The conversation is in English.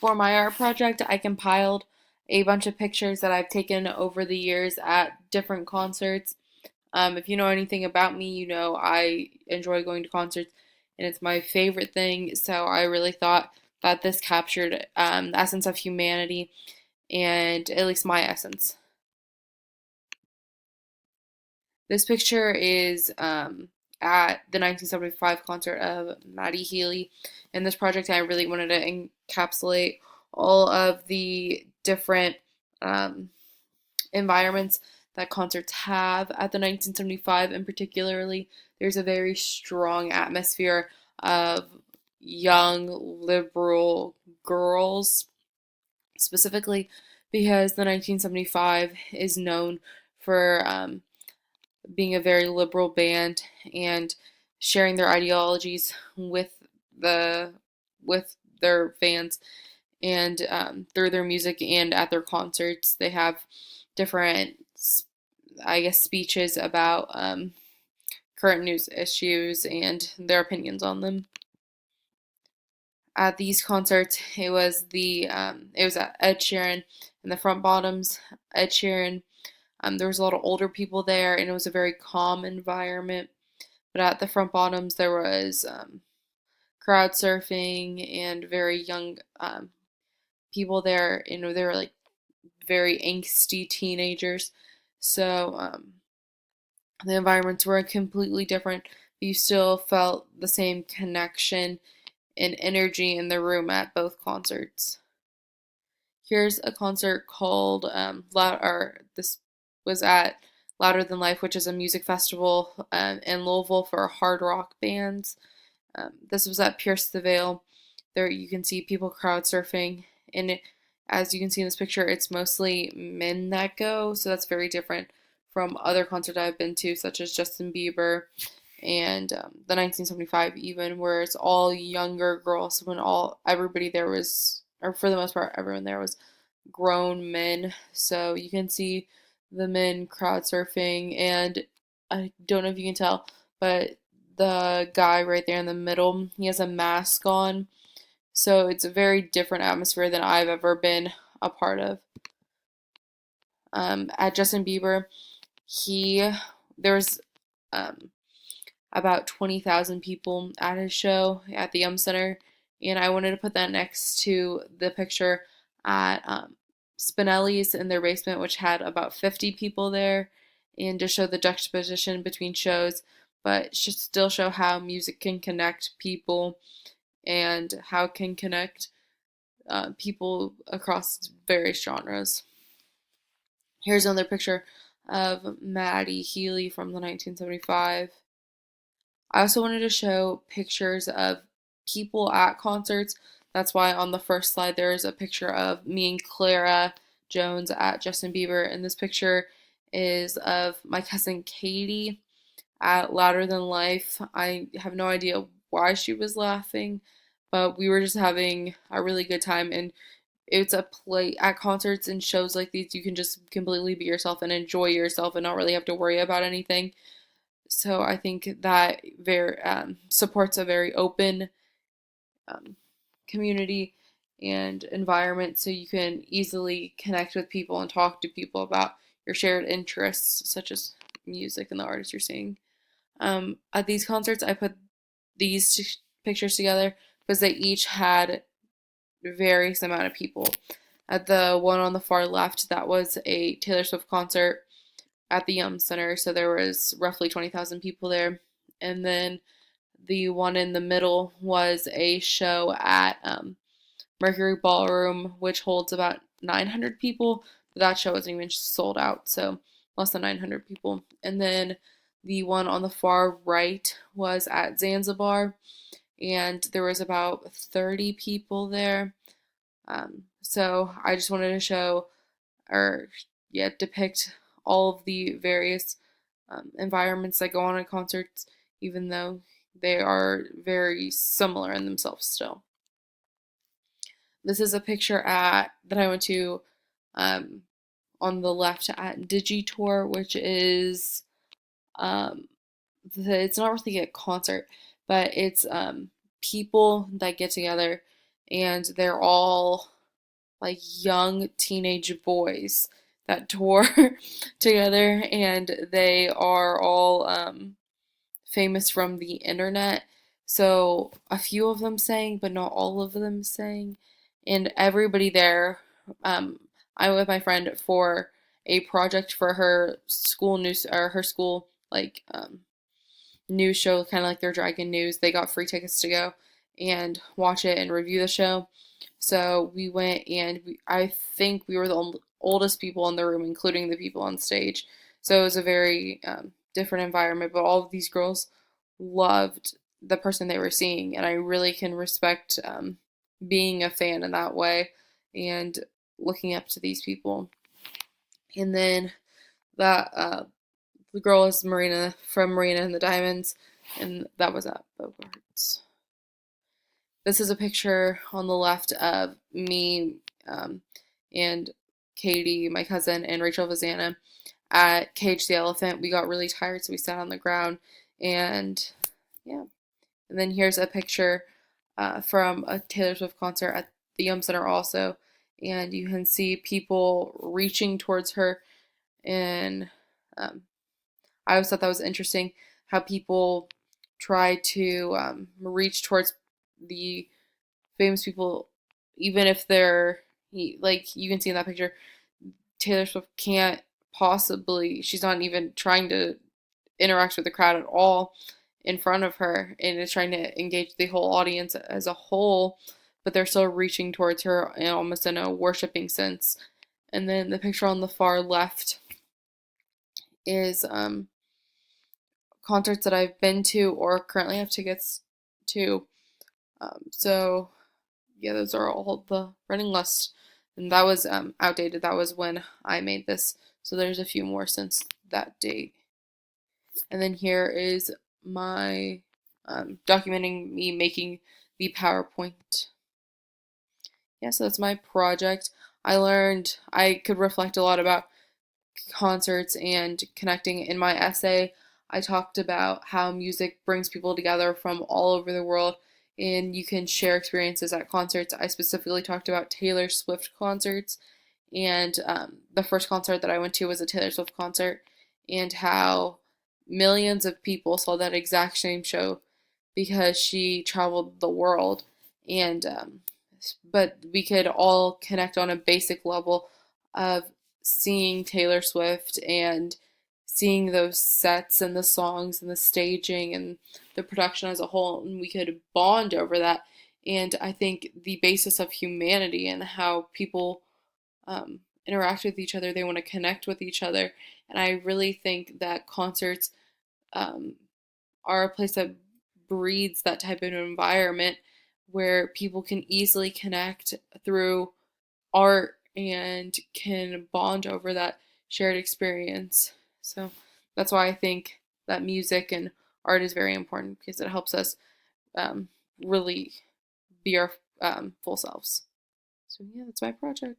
For my art project, I compiled a bunch of pictures that I've taken over the years at different concerts. If you know anything about me, you know I enjoy going to concerts, and it's my favorite thing. So I really thought that this captured the essence of humanity, and at least my essence. This picture is at the 1975 concert of Maddie Healy. In this project, I really wanted to encapsulate all of the different um, environments that concerts have at the 1975, and particularly, there's a very strong atmosphere of young liberal girls, specifically because the 1975 is known for being a very liberal band and sharing their ideologies the with their fans, and through their music and at their concerts they have different, I guess, speeches about current news issues and their opinions on them. At these concerts, it was at Ed Sheeran and the Front Bottoms. Ed Sheeran, there was a lot of older people there, and it was a very calm environment. But at the Front Bottoms, there was crowd surfing and very young people there. You know, they were like very angsty teenagers. So the environments were completely different. But you still felt the same connection and energy in the room at both concerts. Here's a concert called this was at Louder Than Life, which is a music festival in Louisville for hard rock bands. This was at Pierce the Veil. There you can see people crowd surfing, and as you can see in this picture, it's mostly men that go, so that's very different from other concerts I've been to, such as Justin Bieber and the 1975 even, where it's all younger girls. When everybody there was, or for the most part, everyone there was grown men. So you can see the men crowd surfing, and I don't know if you can tell, but the guy right there in the middle, he has a mask on. So it's a very different atmosphere than I've ever been a part of. At Justin Bieber, he there was um, about 20,000 people at his show at the Center, and I wanted to put that next to the picture at Spinelli's in their basement, which had about 50 people there, and to show the juxtaposition between shows, but should still show how music can connect people and how it can connect people across various genres. Here's another picture of Maddie Healy from the 1975. I also wanted to show pictures of people at concerts. That's why on the first slide there is a picture of me and Clara Jones at Justin Bieber, and this picture is of my cousin Katie at Louder Than Life. I have no idea why she was laughing, but we were just having a really good time, and it's a play at concerts and shows like these, you can just completely be yourself and enjoy yourself and not really have to worry about anything. So I think that very supports a very open um, community and environment, so you can easily connect with people and talk to people about your shared interests, such as music and the artists you're seeing. At these concerts, I put these pictures together because they each had various amount of people. At the one on the far left, that was a Taylor Swift concert at the Center, so there was roughly 20,000 people there. And then the one in the middle was a show at Mercury Ballroom, which holds about 900 people. But that show wasn't even sold out, so less than 900 people. And then the one on the far right was at Zanzibar, and there was about 30 people there. So I just wanted to show, or yeah, depict all of the various environments that go on at concerts, even though they are very similar in themselves still. This is a picture at that I went to um, on the left at Digitour, which is um, it's not really a concert, but it's people that get together and they're all like young teenage boys that tour together, and they are all famous from the internet. So a few of them sang, but not all of them sang. And everybody there, um, I went with my friend for a project for her school news or her school news show, kind of like their Dragon News. They got free tickets to go and watch it and review the show. So we went, and I think we were the oldest people in the room, including the people on stage. So it was a very different environment, but all of these girls loved the person they were seeing, and I really can respect being a fan in that way and looking up to these people. And then that the girl is Marina from Marina and the Diamonds, and that was at Bogarts. This is a picture on the left of me and Katie, my cousin, and Rachel Vazana at Cage the Elephant. We got really tired, so we sat on the ground, and yeah. And then here's a picture from a Taylor Swift concert at the Yum Center also, and you can see people reaching towards her, and um, I always thought that was interesting how people try to reach towards the famous people, even if they're like you can see in that picture, Taylor Swift can't possibly, she's not even trying to interact with the crowd at all in front of her and is trying to engage the whole audience as a whole, but they're still reaching towards her in almost in a worshiping sense. And then the picture on the far left is concerts that I've been to or currently have tickets to. So yeah, those are all the running list, and that was outdated. That was when I made this, so there's a few more since that date. And then here is my documenting me making the PowerPoint. Yeah, so that's my project. I learned I could reflect a lot about concerts and connecting. In my essay, I talked about how music brings people together from all over the world and you can share experiences at concerts. I specifically talked about Taylor Swift concerts, and the first concert that I went to was a Taylor Swift concert, and how millions of people saw that exact same show because she traveled the world, and but we could all connect on a basic level of seeing Taylor Swift and seeing those sets and the songs and the staging and the production as a whole, and we could bond over that. And I think the basis of humanity and how people interact with each other, they want to connect with each other. And I really think that concerts um, are a place that breeds that type of environment where people can easily connect through art and can bond over that shared experience. So that's why I think that music and art is very important because it helps us um, really be our full selves. So yeah, that's my project.